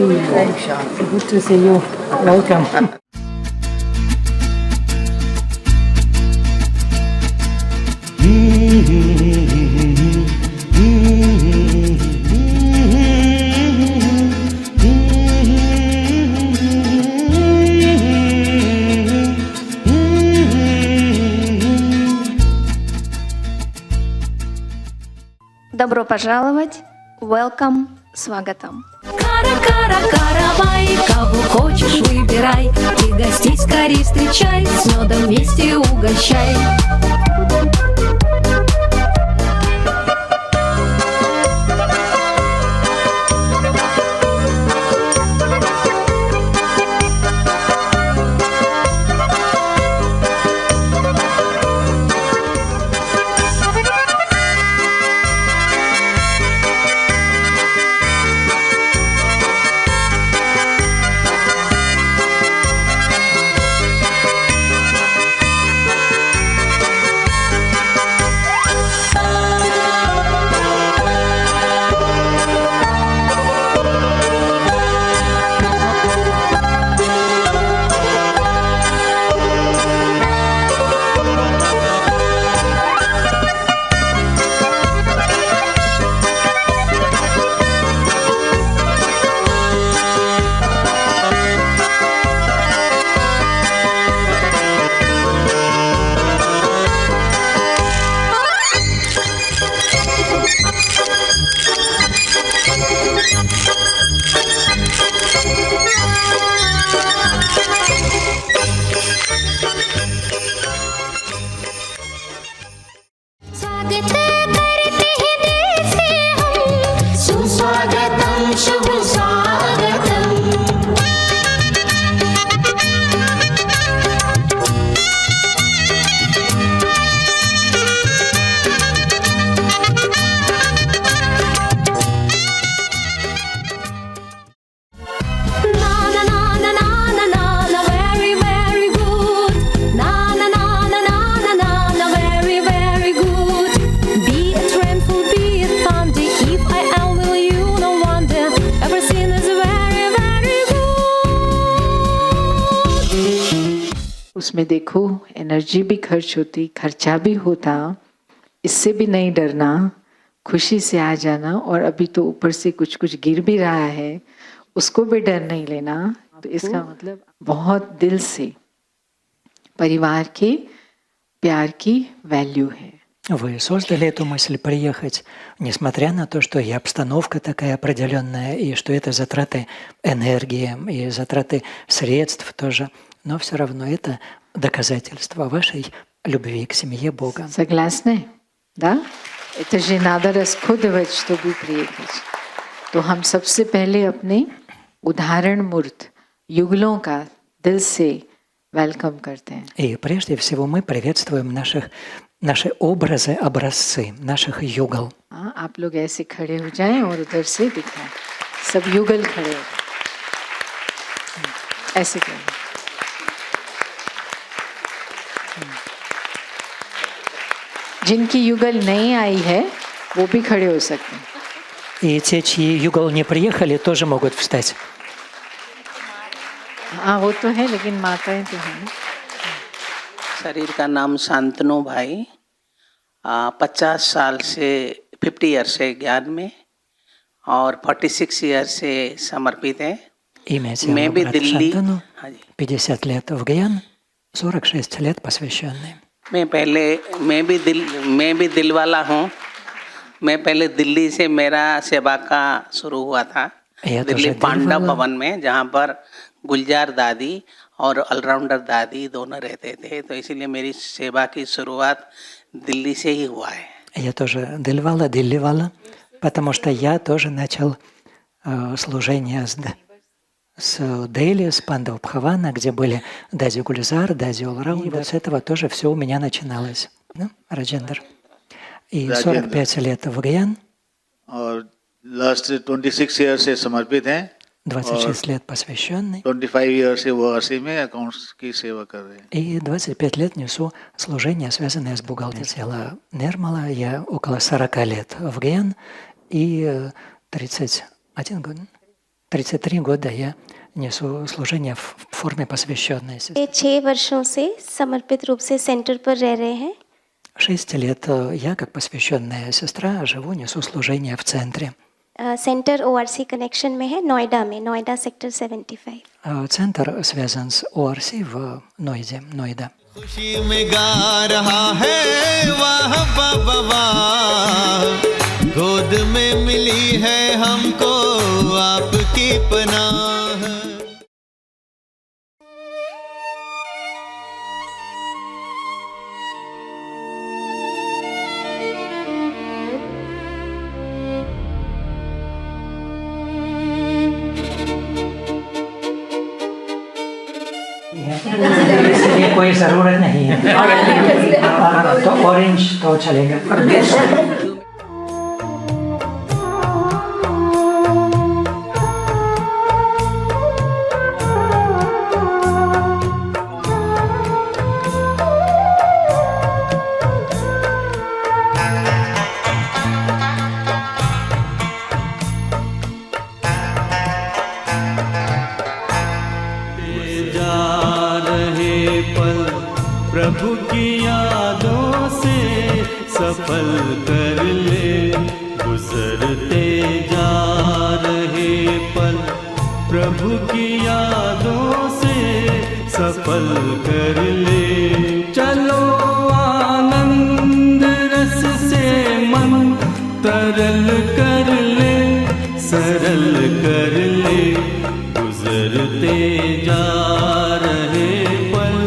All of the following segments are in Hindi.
Shanti. Good to see you. Welcome. Добро пожаловать, welcome, свагатам. Кара-кара-каравай, кого хочешь выбирай, и гостей скорей встречай, с медом вместе угощай. उसमें देखो एनर्जी भी खर्च होती, खर्चा भी होता, इससे भी नहीं डरना, खुशी से आ जाना। और अभी तो ऊपर से कुछ कुछ गिर भी रहा है, उसको भी डर नहीं लेना। तो इसका मतलब बहुत दिल से परिवार के प्यार की वैल्यू है। Вы создали эту мысль приехать, несмотря на то, что и обстановка такая определенная, и что это затраты энергии, и затраты средств тоже, но все равно это доказательство вашей любви к семье Бога. Согласны? Да? Это же надо расходовать, чтобы приехать. तो हम सबसे पहले अपने उदाहरण मूर्त युगलों का दिल से वेलकम करते हैं. И прежде всего мы приветствуем наши образы, образцы наших युगल. आप लोग ऐसे खड़े हो जाएं और उधर से दिखाएं. सब युगल खड़े हो. ऐसे करें. जिनकी युगल नहीं आई है वो भी खड़े हो सकते हैं. И те, чьи युгल не приехали, тоже могут встать. हाँ वो तो है, लेकिन माताएं तो हैं. शरीर का नाम शांतनु भाई, 50 साल से 50 ईयर से ज्ञान में और 46 ईयर से समर्पित है. Имя тела मैं भी брат दिल्ली, Шантану, हाँ जी, 50 лет в Гьян, 46 лет посвященный. मैं भी दिल वाला हूँ. मैं पहले दिल्ली से मेरा सेवा का शुरू हुआ था. दिल्ली पांडा भवन में, जहाँ पर गुलजार दादी और ऑलराउंडर दादी दोनों रहते थे. तो इसीलिए मेरी सेवा की शुरुआत दिल्ली से ही हुआ है. Я тоже Дилливала, потому что я тоже начал служение с Дели, с Пандавабхавана, где были Дади Гульзар, Дади Олрау. И вот с этого тоже все у меня начиналось. Да, Раджендер? И 45 лет в Гьян. और लास्ट 26 ईयर से समर्पित हैं. 26 лет посвященный. 25 ईयर से वो आरसी में अकाउंट्स की सेवा कर रहे हैं. И 25 лет несу служение, связанное с бухгалтерией. Нермала я около 40 лет в Гьян и 31 год. 33 года я несу служение в форме посвященной сестры. ये 6 वर्षों से समर्पित रूप से सेंटर पर रह रहे हैं. 6 лет я, как посвященная сестра, живу, несу служение в центре. सेंटर ORC कनेक्शन में है नोएडा में, नोएडा सेक्टर 75. Центр связан с ORC в Ноида. खुशी में गा रहा है वाह बाबा वाह, गोद में मिली है हमको आपकी पनाह. इसलिए कोई ज़रूरत नहीं है. तो ऑरेंज तो चलेगा. प्रभु की यादों से सफल कर ले, गुजरते जा रहे पल प्रभु की यादों से सफल कर ले. चलो आनंद रस से मन तरल कर ले, सरल कर ले, गुजरते जा रहे पल.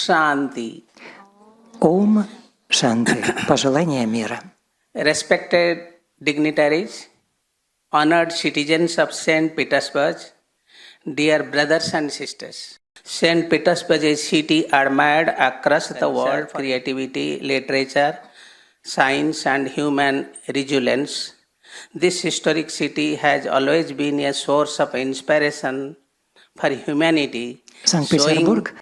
शांति. Ом – Шанти. Пожелание мира. Respected dignitaries, honored citizens of St. Petersburg, dear brothers and sisters. St. Petersburg is a city admired across the world for creativity, literature, science, and human resilience. This historic city has always been a source of inspiration for humanity, Санкт-Петербург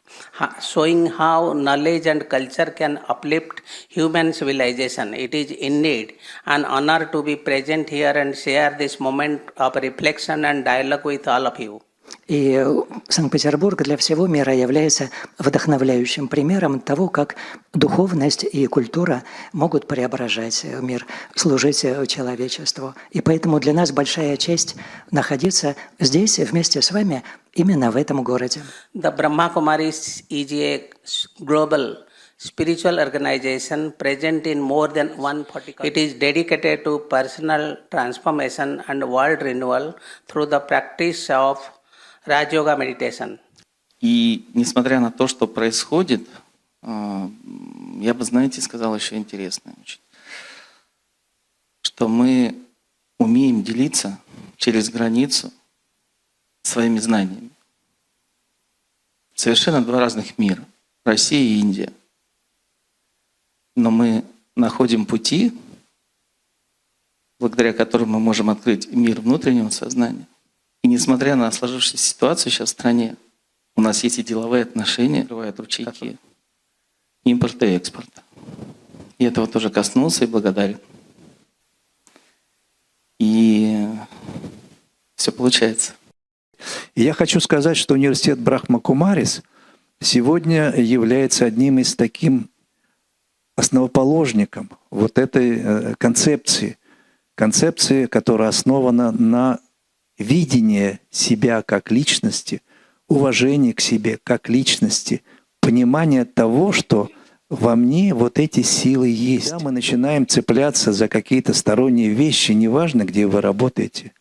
showing how knowledge and culture can uplift human civilization. It is indeed an honor to be present here and share this moment of reflection and dialogue with all of you. И Санкт-Петербург для всего мира является вдохновляющим примером того, как духовность и культура могут преображать мир, служить человечеству. И поэтому для нас большая честь находиться здесь вместе с вами именно в этом городе. The Brahma Kumaris is a global spiritual organization present in more than 140 countries. It is dedicated to personal transformation and world renewal through the practice of Raj-Yoga meditation. И несмотря на то, что происходит, я бы, знаете, сказал еще интересное очень, что мы умеем делиться через границу своими знаниями. Совершенно два разных мира, Россия и Индия. Но мы находим пути, благодаря которым мы можем открыть мир внутреннего сознания. И несмотря на сложившуюся ситуацию сейчас в стране, у нас есть и деловые отношения, открывают ручейки импорта и экспорта. И этого тоже коснулся и благодарен. И все получается. И я хочу сказать, что университет Брахма Кумарис сегодня является одним из таким основоположником вот этой концепции, которая основана на видение себя как личности, уважение к себе как личности, понимание того, что во мне вот эти силы есть. Когда мы начинаем цепляться за какие-то сторонние вещи, неважно, где вы работаете,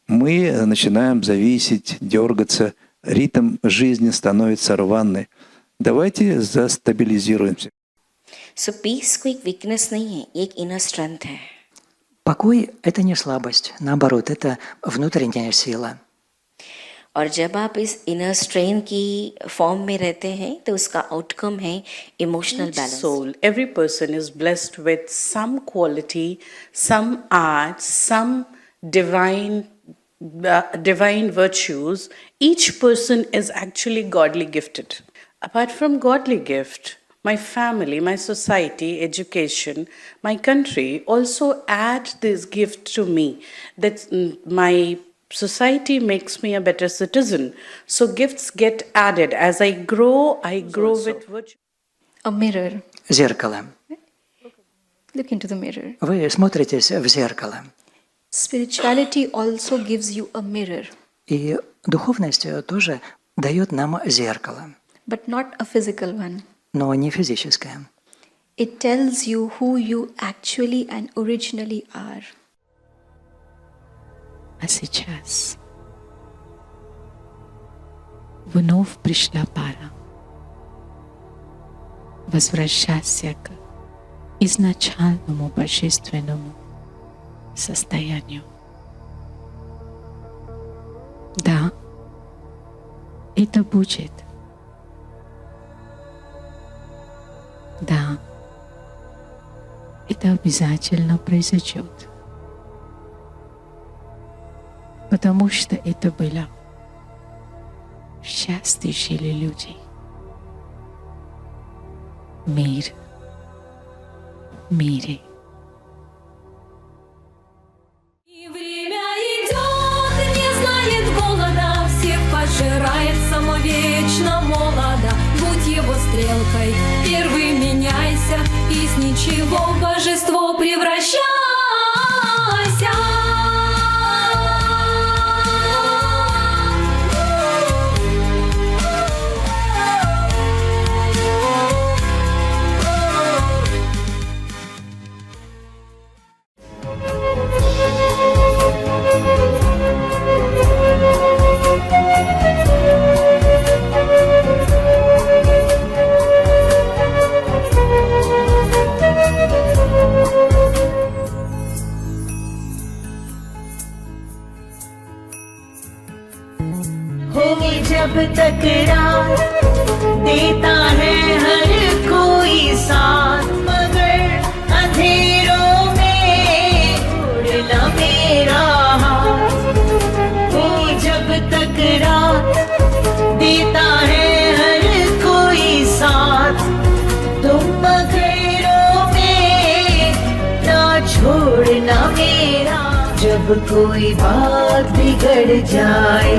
мы начинаем зависеть, дергаться, ритм жизни становится рваный. Давайте застабилизируемся. So peace कोई weakness नहीं है, एक inner strength है. Покой – это не слабость, наоборот, это внутренняя сила. और जब आप इस inner strength की form में रहते हैं, तो उसका outcome है emotional balance. Soul, every person is blessed with some quality, some art, some divine virtues. Each person is actually godly gifted. Apart from godly gift, my family, my society, education, my country also add this gift to me, that my society makes me a better citizen. So gifts get added. As I grow with virtue. A mirror. Зеркало. Look into the mirror. Вы смотритесь в зеркало. Spirituality also gives you a mirror. И духовность тоже дает нам зеркало. But not a physical one. Но не физическое. It tells you who you actually and originally are. А сейчас вновь пришла пора возвращаться к изначальному божественному состоянию. Да, это будет. Да, это обязательно произойдет. Потому что это было. Счастье жили люди. Мир в мире. И время идет, не знает голода, всех пожирает самовечно молодо. Будь его стрелкой, первый меняйся, из ничего в божество превращайся. जब तकरार देता है हर कोई साथ, मगर अंधेरों में छोड़ना मेरा हाथ। वो जब तकरार देता है हर कोई साथ, तुम अंधेरों में ना छोड़ना मेरा। जब कोई बात बिगड़ जाए,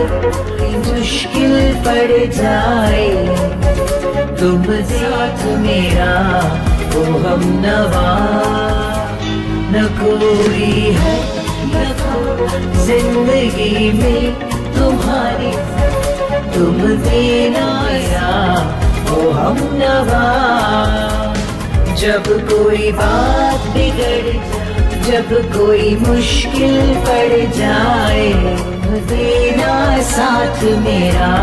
मुश्किल पड़ जाए, तुम साथ मेरा वो हम नवा। न कोई है न कोई जिंदगी में तुम्हारी, तुम देना या वो हम नवा। जब कोई बात बिगड़ जाए, जब कोई मुश्किल पड़ जाए, देना साथ मेरा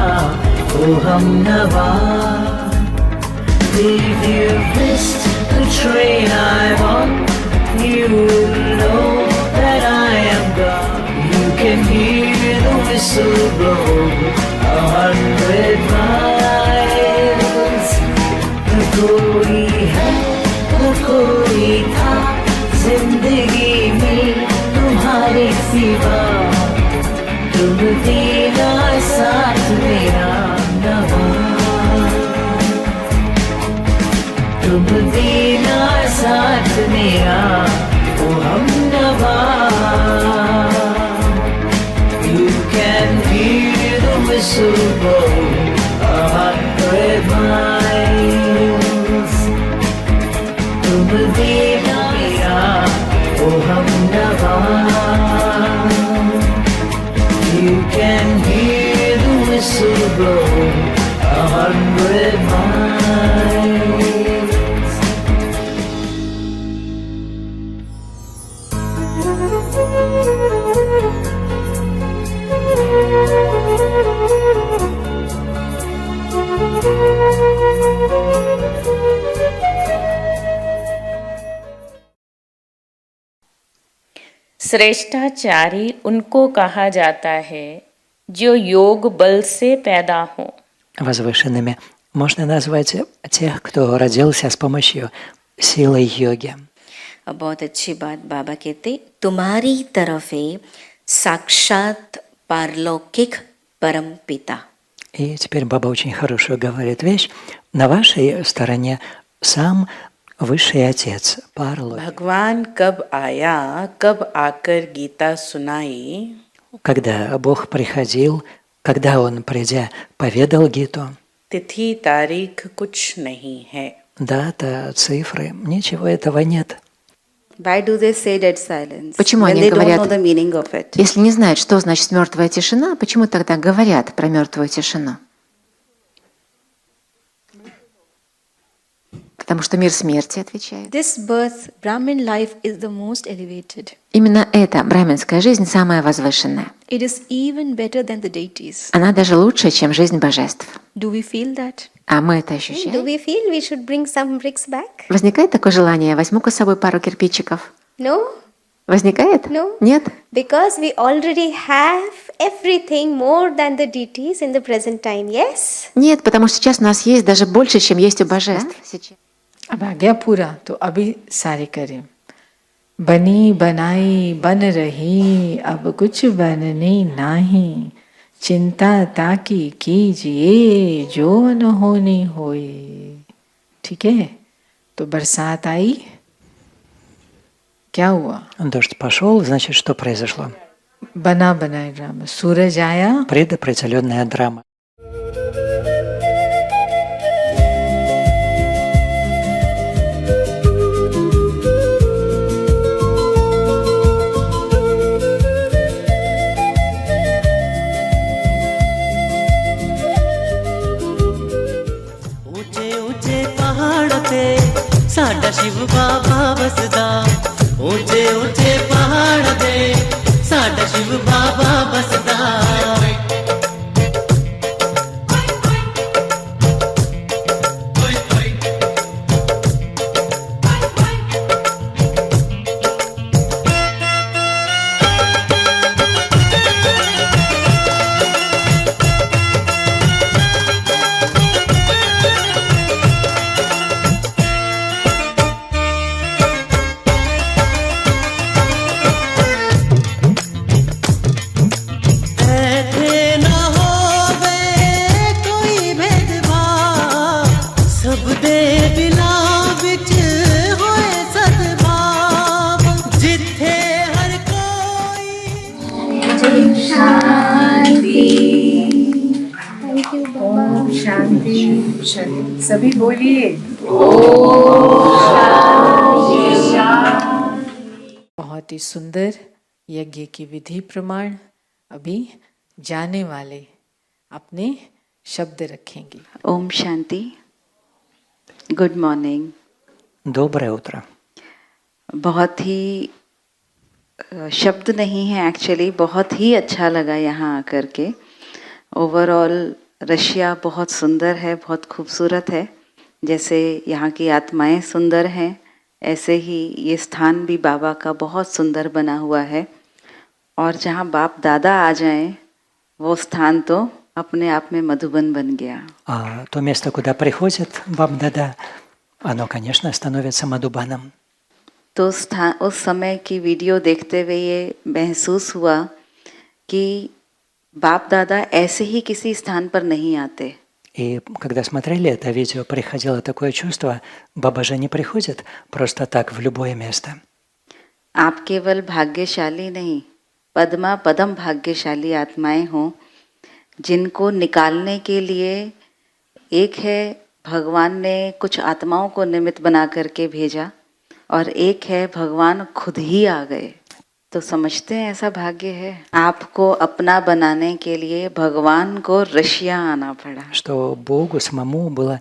वो हम नवा। If you missed the train I'm on, you know that I am gone. You can hear the whistle blow 100 miles. न कोई है न कोई था जिंदगी में तुम्हारे सिवा, तुम देना साथ मेरा नवा। तुम देना साथ मेरा वो हम नवा। You can hear the whistle blow 100 miles. तुम देना मेरा वो हम नवा। You can hear the whistle blow 100 miles. श्रेष्ठाचारी उनको कहा जाता है जो योग बल से पैदा हो। Возвышенными можно назвать тех, кто родился с помощью силы йоги. बहुत अच्छी बात बाबा कहते, तुम्हारी तरफे साक्षात पारलौकिक परम पिता। И теперь Баба очень хорошую говорит вещь. На вашей стороне сам Высший Отец, Парло. भगवान कब आया, कब आकर गीता सुनाई, Когда Бог приходил, когда Он, придя, поведал Гиту, तिथि तारीख कुछ नहीं है। дата, цифры, ничего этого нет. Why do they say dead silence? Почему when они they don't говорят, know the meaning of it? если не знают, что значит мертвая тишина, почему тогда говорят про мертвую тишину? Потому что мир смерти отвечает. This birth, Brahmin life is the most elevated. Именно эта браминская жизнь самая возвышенная. It is even better than the deities. Она даже лучше, чем жизнь божеств. Do we feel that? А мы это Do ощущаем. we feel we should bring some bricks back? Возникает такое желание, возьму-ка с собой пару кирпичиков. No? Возникает? No. Нет? Because we already have everything more than the deities in the present time, yes? Нет, потому что сейчас у нас есть даже больше, чем есть у божеств. अब आ गया पूरा, तो अभी सारे करें। बनी बनाई बन रही, अब कुछ बननी नहीं, चिंता ताकि कीजिए जो न होनी होए। ठीक है, तो बरसात आई, क्या हुआ? Дождь пошел, значит, что произошло? बना बनाई ड्रामा। सूरज आया, Предопределенная драма. साडा शिव बाबा बसदा, ऊंचे ऊंचे पहाड़ दे साडा शिव बाबा बसदा। सभी बोलिए बहुत ही सुंदर यज्ञ की विधि प्रमाण अभी जाने वाले अपने शब्द रखेंगे। ओम शांति। Good morning. Доброе утро. बहुत ही शब्द नहीं है एक्चुअली, बहुत ही अच्छा लगा यहाँ आकर के। ओवरऑल रशिया बहुत सुंदर है, बहुत खूबसूरत है। जैसे यहाँ की आत्माएं सुंदर हैं, ऐसे ही ये स्थान भी बाबा का बहुत सुंदर बना हुआ है। और जहाँ बाप दादा आ जाएं, वो स्थान तो अपने आप में मधुबन बन गया। То место, куда приходит баб-дада, оно, конечно, становится Мадхубаном. तो उस समय की वीडियो देखते हुए ये महसूस हुआ कि बाप दादा ऐसे ही किसी स्थान पर नहीं आते। И когда смотрели это видео, приходило такое чувство, Баба же не приходит просто так в любое место. आप केवल भाग्यशाली नहीं, पद्मा पदम भाग्यशाली आत्माएं हो, जिनको निकालने के लिए एक है भगवान ने कुछ आत्माओं को निमित्त बना करके भेजा, और एक है भगवान खुद ही आ गए। तो समझते हैं ऐसा भाग्य है। आपको अपना बनाने के लिए भगवान को रशिया आना पड़ा। Что Богу самому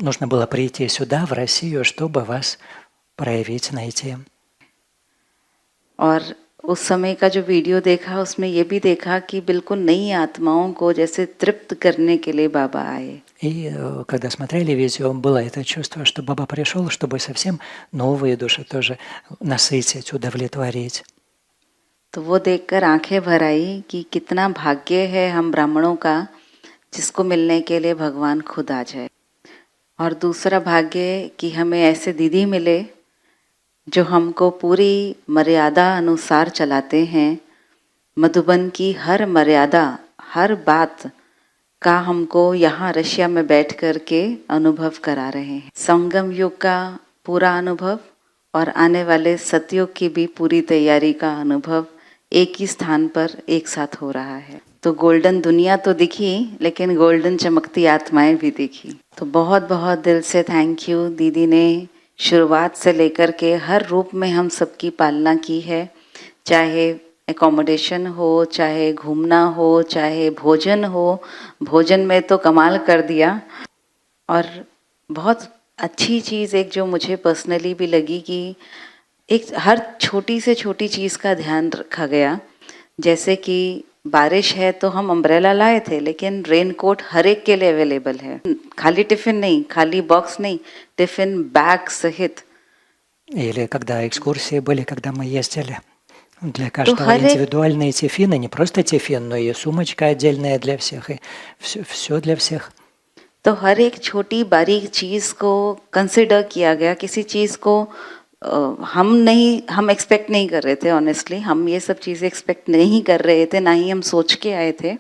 нужно было прийти сюда, в Россию, чтобы вас проявить, найти. और उस समय का जो वीडियो देखा, उसमें ये भी देखा कि बिल्कुल नई आत्माओं को जैसे तृप्त करने के लिए बाबा आए। И когда смотрели видео, было это чувство, что Баба пришел, чтобы совсем новые души тоже насытить, удовлетворить. तो वो देखकर आंखें भर आई कि कितना भाग्य है हम ब्राह्मणों का, जिसको मिलने के लिए भगवान खुद आ जाए। और दूसरा भाग्य कि हमें ऐसे दीदी मिले जो हमको पूरी मर्यादा अनुसार चलाते हैं। मधुबन की हर मर्यादा, हर बात का हमको यहाँ रशिया में बैठ कर के अनुभव करा रहे हैं। संगम युग का पूरा अनुभव और आने वाले सतयुग की भी पूरी तैयारी का अनुभव एक ही स्थान पर एक साथ हो रहा है। तो गोल्डन दुनिया तो दिखी, लेकिन गोल्डन चमकती आत्माएं भी दिखी। तो बहुत बहुत दिल से थैंक यू। दीदी ने शुरुआत से लेकर के हर रूप में हम सबकी पालना की है, चाहे एकोमोडेशन हो, चाहे घूमना हो, चाहे भोजन हो। भोजन में तो कमाल कर दिया। और बहुत अच्छी चीज़ एक जो मुझे पर्सनली भी लगी कि एक हर छोटी से छोटी चीज़ का ध्यान रखा गया। जैसे कि बारिश है तो हम अम्ब्रेला लाए थे, लेकिन रेनकोट हर एक के लिए अवेलेबल है। खाली टिफ़िन नहीं, खाली बॉक्स नहीं, टिफ़िन बैग सहित। Или когда экскурсии были, когда мы ездили, для каждого индивидуальные тифины, не просто тифин, но и сумочка отдельная для всех, и все для всех. तो हर एक छोटी बारीक चीज़ को कंसिडर किया गया। किसी चीज़ को हम एक्सपेक्ट नहीं कर रहे थे। ऑनेस्टली हम ये सब चीज़ें एक्सपेक्ट नहीं कर रहे थे, ना ही हम सोच के आए थे।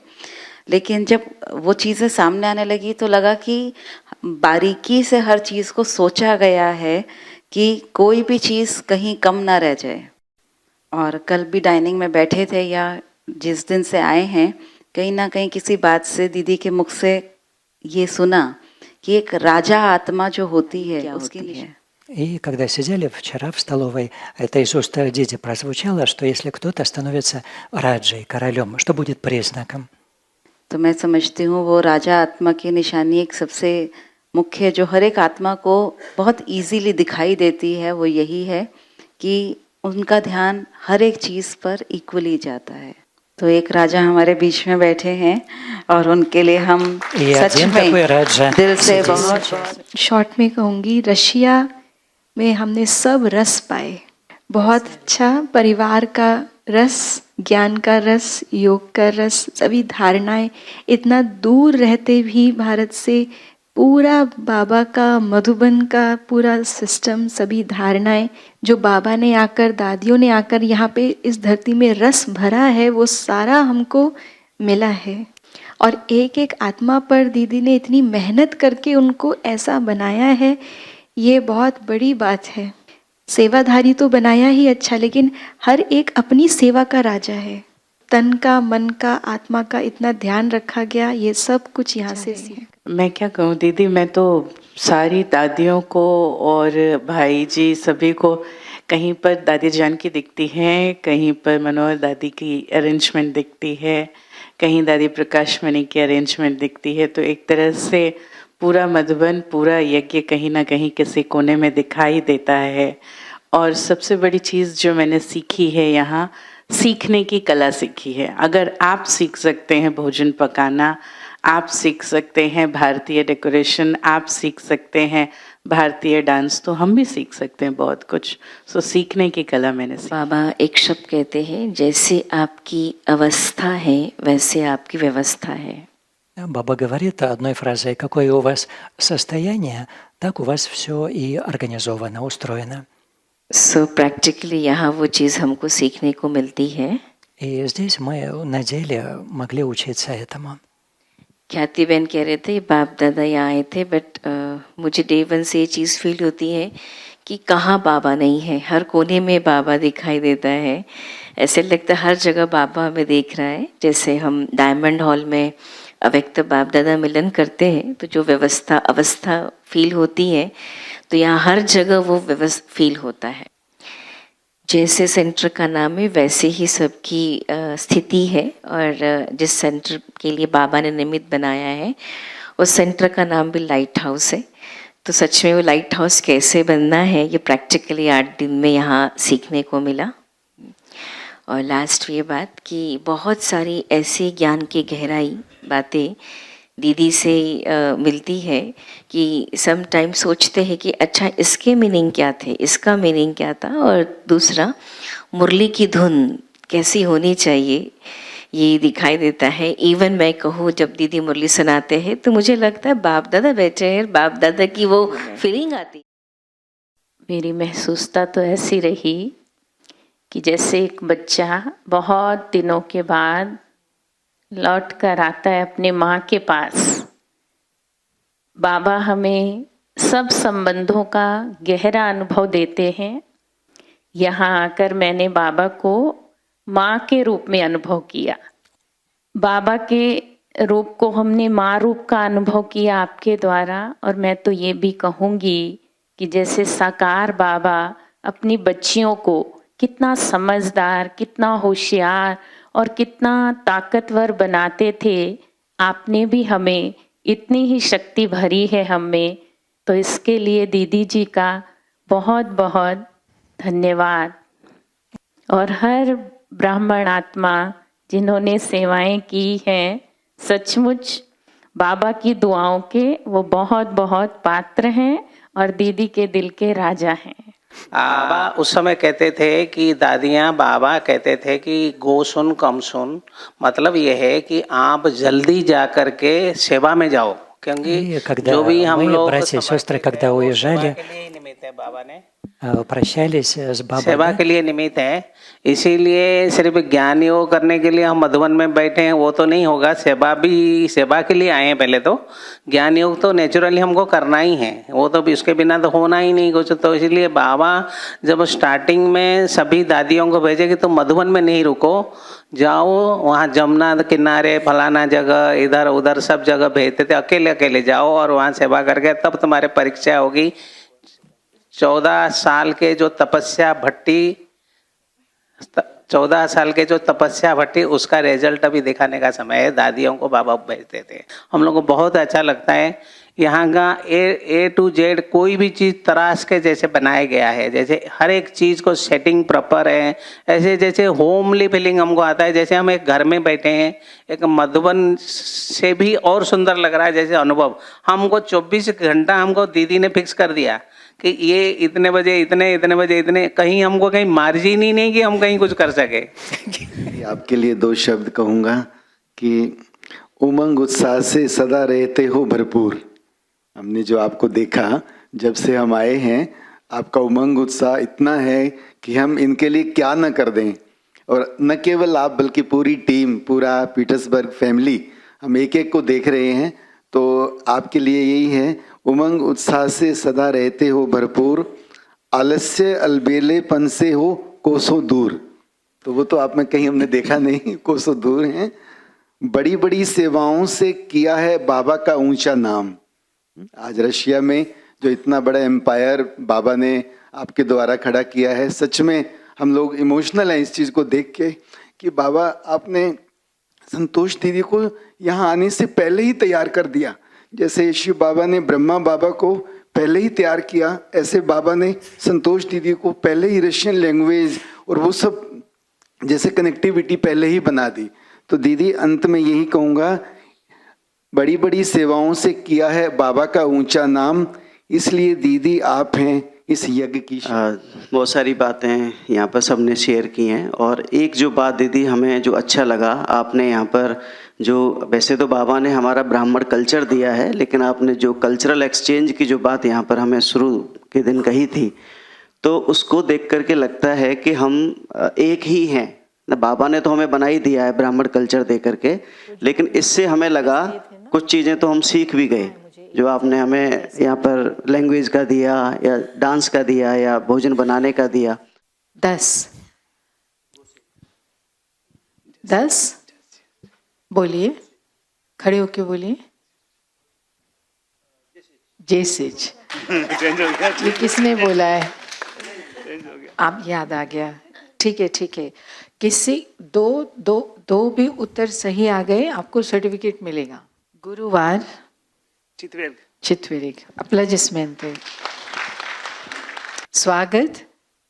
लेकिन जब वो चीज़ें सामने आने लगी तो लगा कि बारीकी से हर चीज़ को सोचा गया है कि कोई भी चीज़ कहीं कम ना रह जाए। और कल भी डाइनिंग में बैठे थे या जिस दिन से आए हैं, कहीं ना कहीं किसी बात से दीदी के मुख से ये सुना कि एक राजा आत्मा जो होती है उसकी है। И когда сидели вчера в столовой, это из уст Диди прозвучало, что если кто-то становится раджей, королем, что будет признаком? तो मैं समझती हूँ वो राजा आत्मा की निशानी एक सबसे मुख्य जो हर एक आत्मा को बहुत इजीली दिखाई देती है, वो यही है कि उनका ध्यान हर एक चीज़ पर इक्वली जाता है। तो एक राजा हमारे बीच में बैठे हैं और उनके लिए हम सच में दिल से बहुत शॉर्ट में कहूँगी, रशिया में हमने सब रस पाए। बहुत अच्छा परिवार का रस, ज्ञान का रस, योग का रस, सभी धारणाएं। इतना दूर रहते भी भारत से पूरा बाबा का, मधुबन का पूरा सिस्टम, सभी धारणाएं जो बाबा ने आकर, दादियों ने आकर यहाँ पे इस धरती में रस भरा है, वो सारा हमको मिला है। और एक एक आत्मा पर दीदी ने इतनी मेहनत करके उनको ऐसा बनाया है, ये बहुत बड़ी बात है। सेवाधारी तो बनाया ही अच्छा, लेकिन हर एक अपनी सेवा का राजा है। तन का, मन का, आत्मा का इतना ध्यान रखा गया, ये सब कुछ यहाँ से सीख मैं क्या कहूँ दीदी, मैं तो सारी दादियों को और भाई जी सभी को, कहीं पर दादी जान की दिखती हैं, कहीं पर मनोहर दादी की अरेंजमेंट दिखती है, कहीं दादी प्रकाश मणि की अरेंजमेंट दिखती है। तो एक तरह से पूरा मधुबन, पूरा यज्ञ कहीं ना कहीं किसी कोने में दिखाई देता है। और सबसे बड़ी चीज़ जो मैंने सीखी है यहाँ, सीखने की कला सीखी है। अगर आप सीख सकते हैं भोजन पकाना, आप सीख सकते हैं भारतीय डेकोरेशन, आप सीख सकते हैं भारतीय डांस, तो हम भी सीख सकते हैं बहुत कुछ। सो सीखने की कला मैंने सीखी। बाबा एक शब्द कहते हैं, जैसे आपकी अवस्था है वैसे आपकी व्यवस्था है। Баба говорит одной фразой: какое у вас состояние, так у вас все и организовано, устроено. So practically यहाँ वो चीज़ हमको सीखने को मिलती है। И здесь мы на деле могли учиться этому. ख्याति बहन कह रहे थे बाप दादा यहाँ आए थे, बट मुझे डे वन से ये चीज़ फील होती है कि कहाँ बाबा नहीं है, हर कोने में बाबा दिखाई देता है। ऐसे लगता है हर जगह बाबा हमें देख रहा है। जैसे हम डायमंड हॉल में अव्यक्त बाप दादा मिलन करते हैं तो जो अवस्था फील होती है, तो यहाँ हर जगह वो फील होता है। जैसे सेंटर का नाम है वैसे ही सबकी स्थिति है। और जिस सेंटर के लिए बाबा ने निमित्त बनाया है उस सेंटर का नाम भी लाइट हाउस है। तो सच में वो लाइट हाउस कैसे बनना है ये प्रैक्टिकली 8 दिन में यहाँ सीखने को मिला। और लास्ट ये बात कि बहुत सारी ऐसी ज्ञान की गहराई बातें दीदी से मिलती है कि सम टाइम सोचते हैं कि अच्छा इसके मीनिंग क्या थे, इसका मीनिंग क्या था। और दूसरा, मुरली की धुन कैसी होनी चाहिए ये दिखाई देता है। इवन मैं कहूँ जब दीदी मुरली सुनाते हैं तो मुझे लगता है बाप दादा बैठे हैं, बाप दादा की वो फीलिंग आती। मेरी महसूसता तो ऐसी रही कि जैसे एक बच्चा बहुत दिनों के बाद लौट कर आता है अपने माँ के पास। बाबा हमें सब संबंधों का गहरा अनुभव देते हैं। यहाँ आकर मैंने बाबा को माँ के रूप में अनुभव किया। बाबा के रूप को हमने माँ रूप का अनुभव किया आपके द्वारा। और मैं तो ये भी कहूँगी कि जैसे साकार बाबा अपनी बच्चियों को कितना समझदार, कितना होशियार और कितना ताकतवर बनाते थे, आपने भी हमें इतनी ही शक्ति भरी है हम में। तो इसके लिए दीदी जी का बहुत बहुत धन्यवाद। और हर ब्राह्मण आत्मा जिन्होंने सेवाएं की हैं, सचमुच बाबा की दुआओं के वो बहुत बहुत पात्र हैं और दीदी के दिल के राजा हैं। बाबा उस समय कहते थे कि दादियाँ, बाबा कहते थे कि गो सुन कम सुन, मतलब ये है कि आप जल्दी जा कर के सेवा में जाओ, क्योंकि जो भी हम लोग братья и сестры, когда уезжали, बाबा ने прощались с бабой, सेवा के लिए निमित्त है। इसीलिए सिर्फ ज्ञान योग करने के लिए हम मधुबन में बैठे हैं वो तो नहीं होगा। सेवा के लिए आए हैं। पहले तो ज्ञान योग तो नेचुरली हमको करना ही है, वो तो भी उसके बिना तो होना ही नहीं कुछ। तो इसीलिए बाबा जब स्टार्टिंग में सभी दादियों को भेजे कि तुम मधुबन में नहीं रुको, जाओ वहाँ जमुना किनारे फलाना जगह इधर उधर सब जगह भेजते थे। अकेले अकेले जाओ और वहाँ सेवा करके तब तुम्हारे परीक्षा होगी। 14 साल के जो तपस्या भट्टी उसका रिजल्ट अभी दिखाने का समय है। दादियों को बाबा भेजते थे। हम लोग को बहुत अच्छा लगता है। यहाँ का ए टू जेड कोई भी चीज़ तराश के जैसे बनाया गया है, जैसे हर एक चीज़ को सेटिंग प्रॉपर है। ऐसे जैसे होमली फीलिंग हमको आता है, जैसे हम एक घर में बैठे हैं। एक मधुबन से भी और सुंदर लग रहा है जैसे अनुभव। हमको 24 घंटा हमको दीदी ने फिक्स कर दिया कि ये इतने बजे इतने, कहीं हमको कहीं मार्जिन ही नहीं कि हम कहीं कुछ कर सके। आपके लिए 2 शब्द कहूँगा कि उमंग उत्साह से सदा रहते हो भरपूर। हमने जो आपको देखा जब से हम आए हैं, आपका उमंग उत्साह इतना है कि हम इनके लिए क्या न कर दें। और न केवल आप बल्कि पूरी टीम, पूरा पीटर्सबर्ग फैमिली, हम एक एक को देख रहे हैं। तो आपके लिए यही है, उमंग उत्साह से सदा रहते हो भरपूर, आलस्य अलबेलेपन से हो कोसों दूर। तो वो तो आप में कहीं हमने देखा नहीं, कोसों दूर हैं। बड़ी बड़ी सेवाओं से किया है बाबा का ऊंचा नाम। आज रशिया में जो इतना बड़ा एम्पायर बाबा ने आपके द्वारा खड़ा किया है, सच में हम लोग इमोशनल हैं इस चीज़ को देख के कि बाबा आपने संतोष दीदी को यहाँ आने से पहले ही तैयार कर दिया। जैसे शिव बाबा ने ब्रह्मा बाबा को पहले ही तैयार किया, ऐसे बाबा ने संतोष दीदी को पहले ही रशियन लैंग्वेज और वो सब जैसे कनेक्टिविटी पहले ही बना दी। तो दीदी अंत में यही कहूँगा, बड़ी बड़ी सेवाओं से किया है बाबा का ऊंचा नाम, इसलिए दीदी आप हैं इस यज्ञ की। बहुत सारी बातें यहाँ पर सबने शेयर की हैं, और एक जो बात दीदी हमें जो अच्छा लगा, आपने यहाँ पर जो, वैसे तो बाबा ने हमारा ब्राह्मण कल्चर दिया है, लेकिन आपने जो कल्चरल एक्सचेंज की जो बात यहाँ पर हमें शुरू के दिन कही थी, तो उसको देख करके लगता है कि हम एक ही हैं। बाबा ने तो हमें बना ही दिया है ब्राह्मण कल्चर दे करके, लेकिन इससे हमें लगा कुछ चीज़ें तो हम सीख भी गए, जो आपने हमें यहाँ पर लैंग्वेज का दिया या डांस का दिया या भोजन बनाने का दिया। 10 बोलिए, खड़े होके बोलिए। जैसेज ये किसने बोला है? आप याद आ गया, ठीक है ठीक है। किसी दो भी उत्तर सही आ गए, आपको सर्टिफिकेट मिलेगा। गुरुवार चित्वेरिक अप्लाजिस्मेंट। स्वागत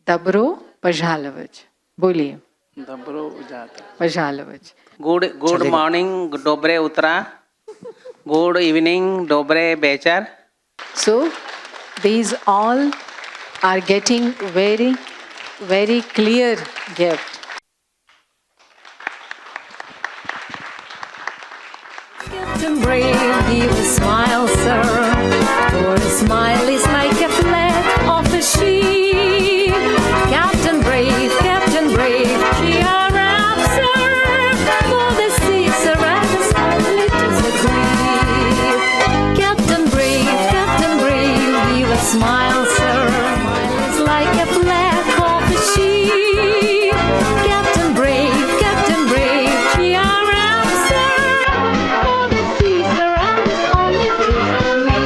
दब्रो पझालवच, बोलिए। दब्रो पझालवच। गुड मॉर्निंग डोबरे उतरा, good evening डोबरे Becher. So these all are getting very, very clear gift. Captain Brave, give a smile, sir. For a smile is like a flag of a sheep. Captain Brave, cheer up, sir. For the seas around us only to the creep. Captain Brave, give a smile, sir. Smile is like a flag of a sheep. Captain Brave, cheer up, sir. For the seas around us only to the creep.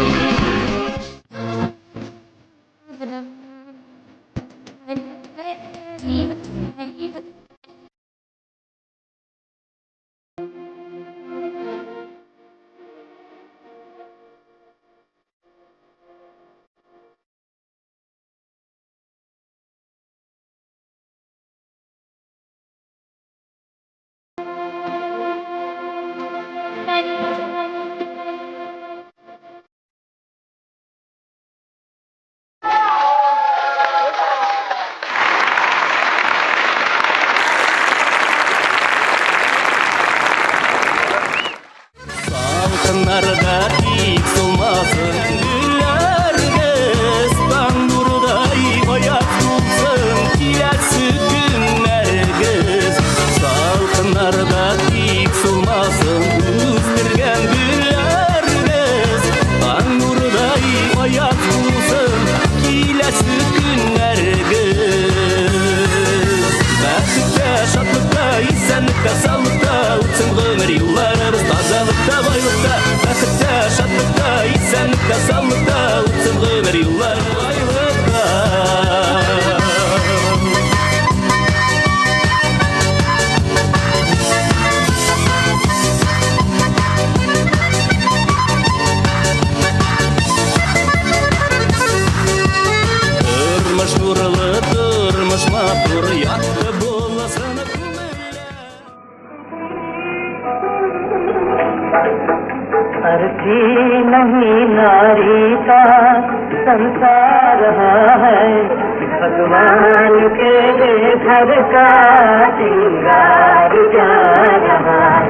Salkınlarda ilk solmasın Güller destan buradayım Hayat bulsun Kilersi günler kız Salkınlarda ilk solmasın Üstürgen güller destan buradayım Hayat bulsun Kilersi günler kız Bәхетте, шатлықта, исәнлікте, саулықта Өтсін ғұмыр yıllarımız тазалықта, байлықта Бәхетте, шатлықта, исәнлікте, саулықта Өтсін ғұмыр yıllar байлықта Durmuş nurlu, durmuş matur Yattı bolasını अर्थी नहीं नारी का संसार है भगवान के घर का श्रृंगार जा रहा है